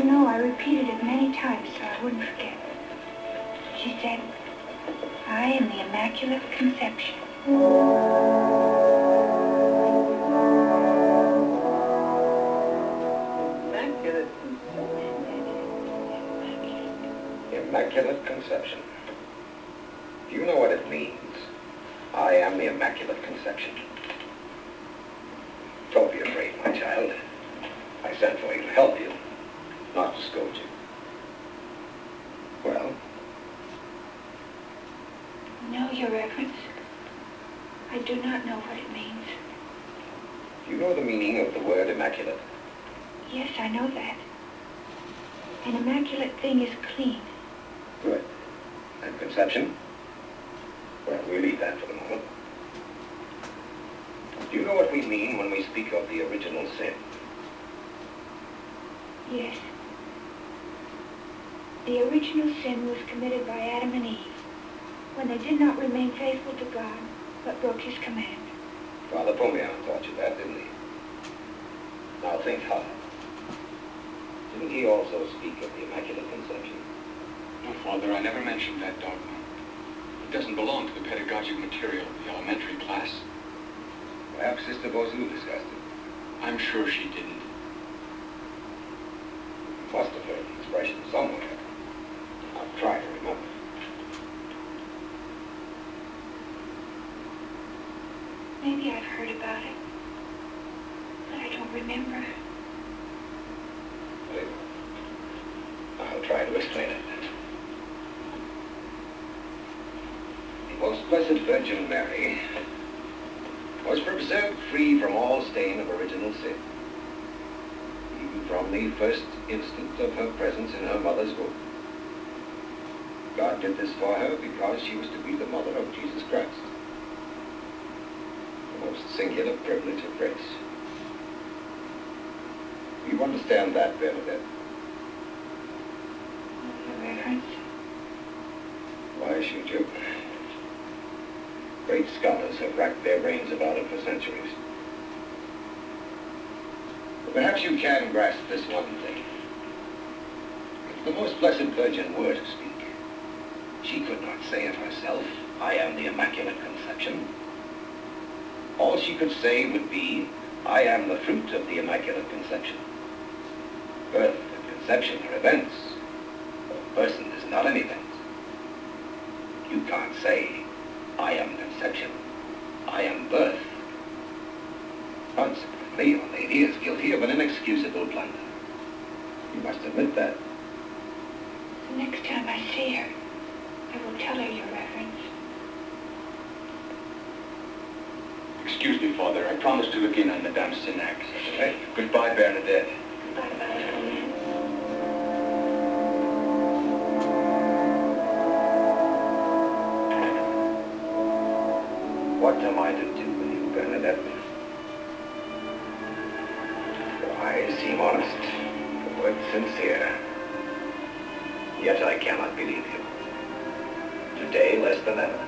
you know, I repeated it many times so I wouldn't forget. She said, I am the Immaculate Conception. Immaculate Conception. Do you know what it means? I am the Immaculate Conception. Don't be afraid, my child. I sent for you to help you, not to scold you. Well? No, Your Reverence. I do not know what it means. Do you know the meaning of the word immaculate? Yes, I know that. An immaculate thing is clean. Good. And conception? Well, we'll leave that for the moment. Do you know what we mean when we speak of the original sin? Yes. The original sin was committed by Adam and Eve when they did not remain faithful to God, but broke his command. Father Pomian taught you that, didn't he? Now think hard. Didn't he also speak of the Immaculate Conception? No, Father, I never mentioned that dogma. It doesn't belong to the pedagogic material of the elementary class. Perhaps Sister Bosu discussed it. I'm sure she didn't. You must have heard the expression somewhere. I'll try to remember. Maybe I've heard about it, but I don't remember. Wait. I'll try to explain it. The Most Blessed Virgin Mary was preserved free from all stain of original sin, even from the first instant of her presence in her mother's womb. God did this for her because she was to be the mother of Jesus Christ. The most singular privilege of grace. You understand that, Bernadette? Your Reverence. Why should you? Great scholars have racked their brains about it for centuries. But perhaps you can grasp this one thing. If the Most Blessed Virgin were to speak, she could not say of herself, I am the Immaculate Conception. All she could say would be, I am the fruit of the Immaculate Conception. Birth and conception are events. A person is not an event. You can't say, I am conception. I am birth. Consequently, your lady is guilty of an inexcusable blunder. You must admit that. The next time I see her, I will tell her, Your Reverence. Excuse me, Father. I promised to look in on Madame Sinac. Right. Goodbye, Bernadette. Bye-bye. What am I to do with you, Bernadette? Your eyes seem honest, your words sincere. Yet I cannot believe you. Today, less than ever.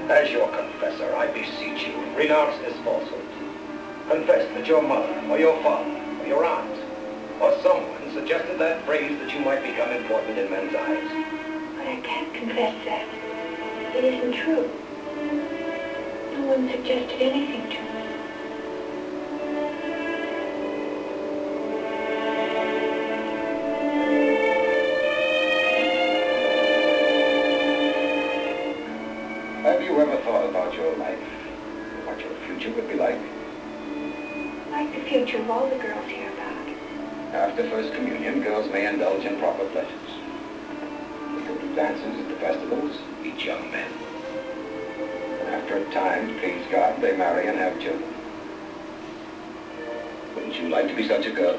As your confessor, I beseech you, renounce this falsehood. Confess that your mother, or your father, or your aunt, or someone suggested that phrase that you might become important in men's eyes. But I can't confess that. It isn't true. No one suggested anything to me. Have you ever thought about your life? What your future would be like? Like the future of all the girls hereabout. After First Communion, girls may indulge in proper pleasures. They go to dances, to festivals, meet young men. And after a time, to please God, they marry and have children. Wouldn't you like to be such a girl?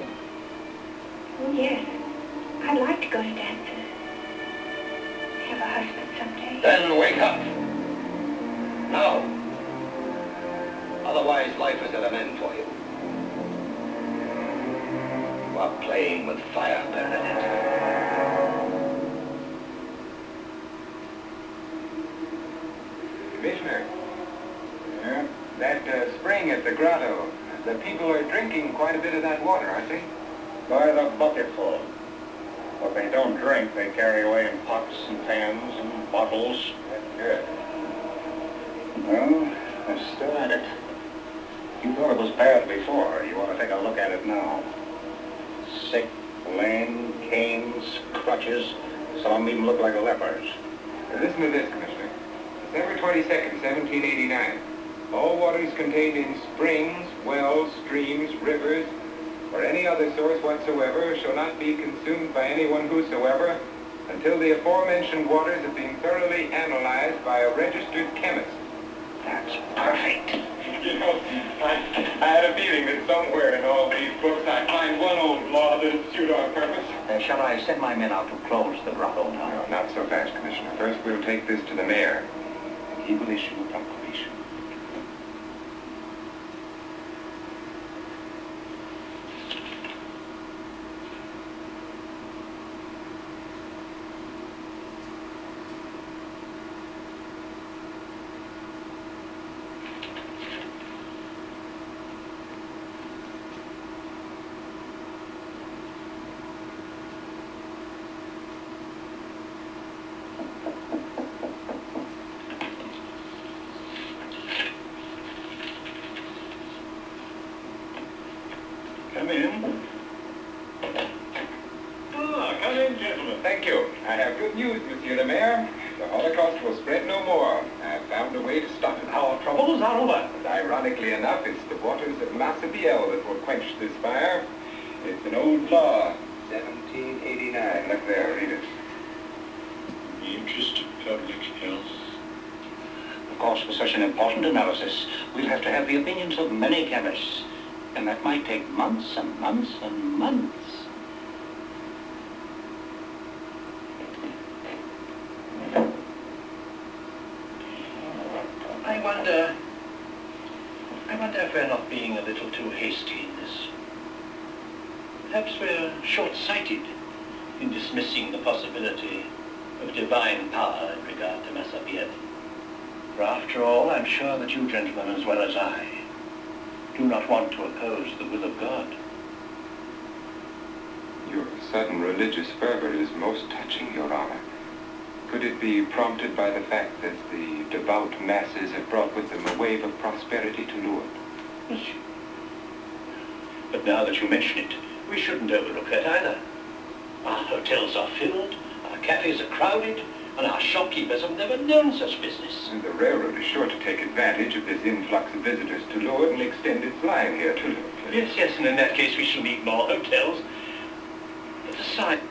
Oh, yes. I'd like to go to dances. Have a husband someday. Then wake up! Now! Otherwise, life is at an end for you. You are playing with fire, Bernadette. Commissioner, that spring at the grotto, the people are drinking quite a bit of that water, aren't they? By the bucketful. What they don't drink, they carry away in pots and pans and bottles. That's good. Well, they're still at it. You thought it was bad before. You ought to take a look at it now. Sick, lame, canes, crutches. Some of them even look like lepers. Listen to this, Commissioner. December 22nd, 1789. All waters contained in springs, wells, streams, rivers, or any other source whatsoever shall not be consumed by anyone whosoever until the aforementioned waters have been thoroughly analyzed by a registered chemist. That's perfect. You know, I had a feeling that somewhere in all these books I'd find one old law that'd suit our purpose. Shall I send my men out to close the grotto now? No, not so fast, Commissioner. First we'll take this to the mayor, and he will issue a proclamation. Come in. Come in, gentlemen. Thank you. I have good news, Monsieur le Maire. The Holocaust will spread no more. I have found a way to stop it. Our troubles are over. And ironically enough, it's the waters of Massabielle that will quench this fire. It's an old law, 1789. Look there, read it. The interest of public health. Of course, for such an important analysis, we'll have to have the opinions of many chemists. And that might take months and months and months. I wonder if we're not being a little too hasty in this. Perhaps we're short-sighted in dismissing the possibility of divine power in regard to Massabielle. For after all, I'm sure that you gentlemen, as well as I, do not want to oppose the will of God. Your sudden religious fervor is most touching, Your Honor. Could it be prompted by the fact that the devout masses have brought with them a wave of prosperity to Lourdes? Yes. But now that you mention it, we shouldn't overlook that either. Our hotels are filled, our cafes are crowded, and our shopkeepers have never known such business. And the railroad is sure to take advantage of this influx of visitors to Lourdes and extend its line here to Lourdes. Yes, and in that case we shall need more hotels. But aside...